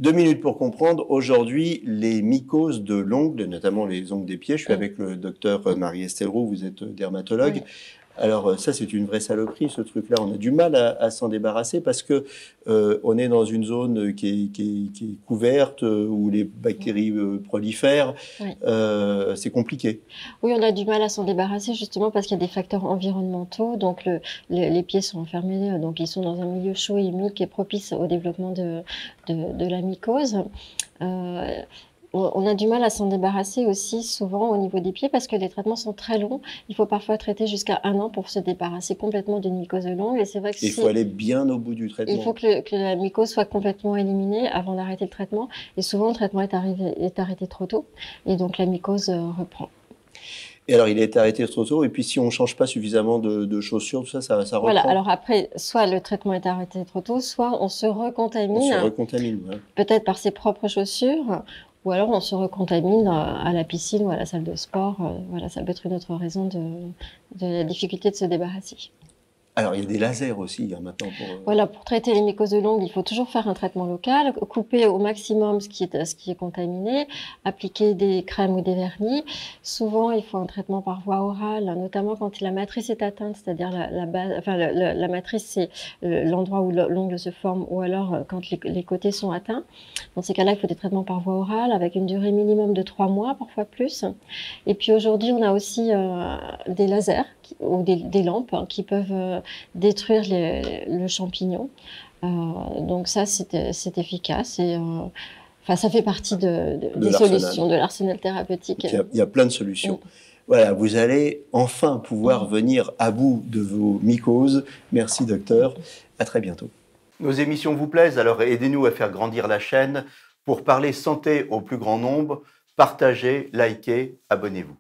2 minutes pour comprendre. Aujourd'hui, les mycoses de l'ongle, notamment les ongles des pieds. Je suis Mm. avec le docteur Marie-Estelle Roux, vous êtes dermatologue. Oui. Alors ça, c'est une vraie saloperie, ce truc-là. On a du mal à s'en débarrasser parce que on est dans une zone qui est couverte, où les bactéries prolifèrent. Oui. C'est compliqué. Oui, on a du mal à s'en débarrasser justement parce qu'il y a des facteurs environnementaux. Donc, les pieds sont enfermés, donc ils sont dans un milieu chaud et humide qui est propice au développement de la mycose. Euh, on a du mal à s'en débarrasser aussi souvent au niveau des pieds parce que les traitements sont très longs. Il faut parfois traiter jusqu'à 1 an pour se débarrasser complètement d'une mycose longue. Et c'est vrai que Il faut aller bien au bout du il traitement. faut que la mycose soit complètement éliminée avant d'arrêter le traitement. Et souvent, le traitement est arrêté trop tôt. Et donc, la mycose reprend. Et alors, il a été arrêté trop tôt. Et puis, si on ne change pas suffisamment de chaussures, tout ça, ça Voilà, reprend. alors après, soit le traitement est arrêté trop tôt, soit on se On se recontamine, recontamine. Ouais. peut-être par ses propres chaussures, ou alors on se recontamine à la piscine ou à la salle de sport. Voilà, ça peut être une autre raison de la difficulté de se débarrasser. Alors, il y a des lasers aussi, hein, maintenant. Voilà, pour traiter les mycoses de l'ongle, il faut toujours faire un traitement local, couper au maximum ce qui est contaminé, appliquer des crèmes ou des vernis. Souvent, il faut un traitement par voie orale, notamment quand la matrice est atteinte, c'est-à-dire la base, enfin, la matrice, c'est l'endroit où l'ongle se forme, ou alors quand les côtés sont atteints. Dans ces cas-là, il faut des traitements par voie orale avec une durée minimum de 3 mois, parfois plus. Et puis aujourd'hui, on a aussi des lasers ou des lampes qui peuvent détruire le champignon. Donc ça, c'est efficace et enfin, ça fait partie des solutions, de l'arsenal thérapeutique. Il y a plein de solutions. Voilà, vous allez enfin pouvoir venir à bout de vos mycoses. Merci docteur, à très bientôt. Nos émissions vous plaisent, alors aidez-nous à faire grandir la chaîne. Pour parler santé au plus grand nombre, partagez, likez, abonnez-vous.